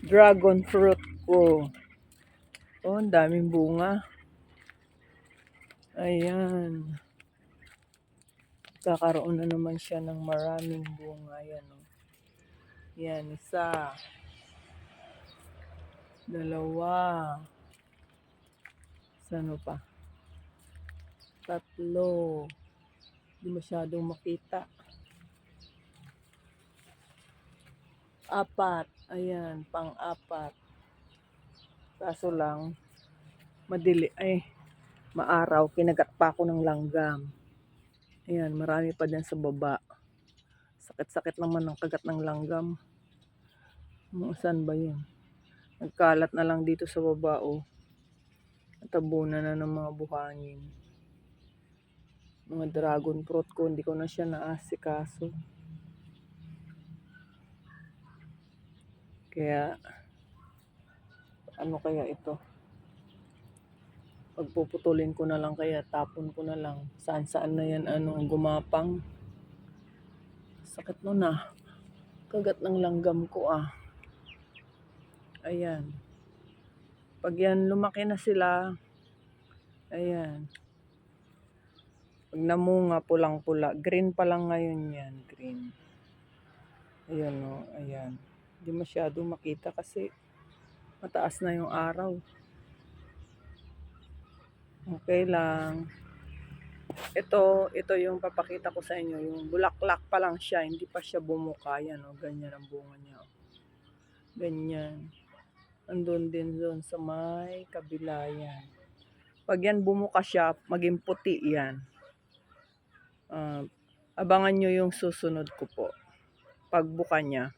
dragon fruit ko. Oh, ang daming bunga. Ayan. Kakaroon na naman siya ng maraming bunga. Ayan, oh. Yan, isa. Dalawa. Ano pa? Tatlo. Hindi masyadong makita. Apat. Ayan, pang-apat. Kaso lang, maaraw. Kinagat pa ako ng langgam. Ayan, marami pa dyan sa baba. Sakit-sakit naman ng kagat ng langgam. Saan ba yun? Nagkalat na lang dito sa baba, oh. Natabunan na ng mga buhangin. Mga dragon fruit ko, hindi ko na siya naasikaso. Kaya, ano kaya ito? Pagpuputulin ko na lang kaya, tapon ko na lang. Saan-saan na yan, gumapang. Sakit nun ah. Kagat ng langgam ko ah. Ayan. Pag yan, lumaki na sila. Ayan. Pag namunga, pulang-pula. Green pa lang ngayon yan. Green. Ayan o. Ayan. Hindi masyado makita kasi mataas na yung araw. Okay lang. Ito yung papakita ko sa inyo. Yung bulaklak pa lang siya. Hindi pa siya bumuka. Yan o. Ganyan ang bunga niya. Ganyan. Andun din doon sa may kabila yan. Pag yan bumuka siya, maging puti yan. Abangan nyo yung susunod ko po. Pagbuka niya.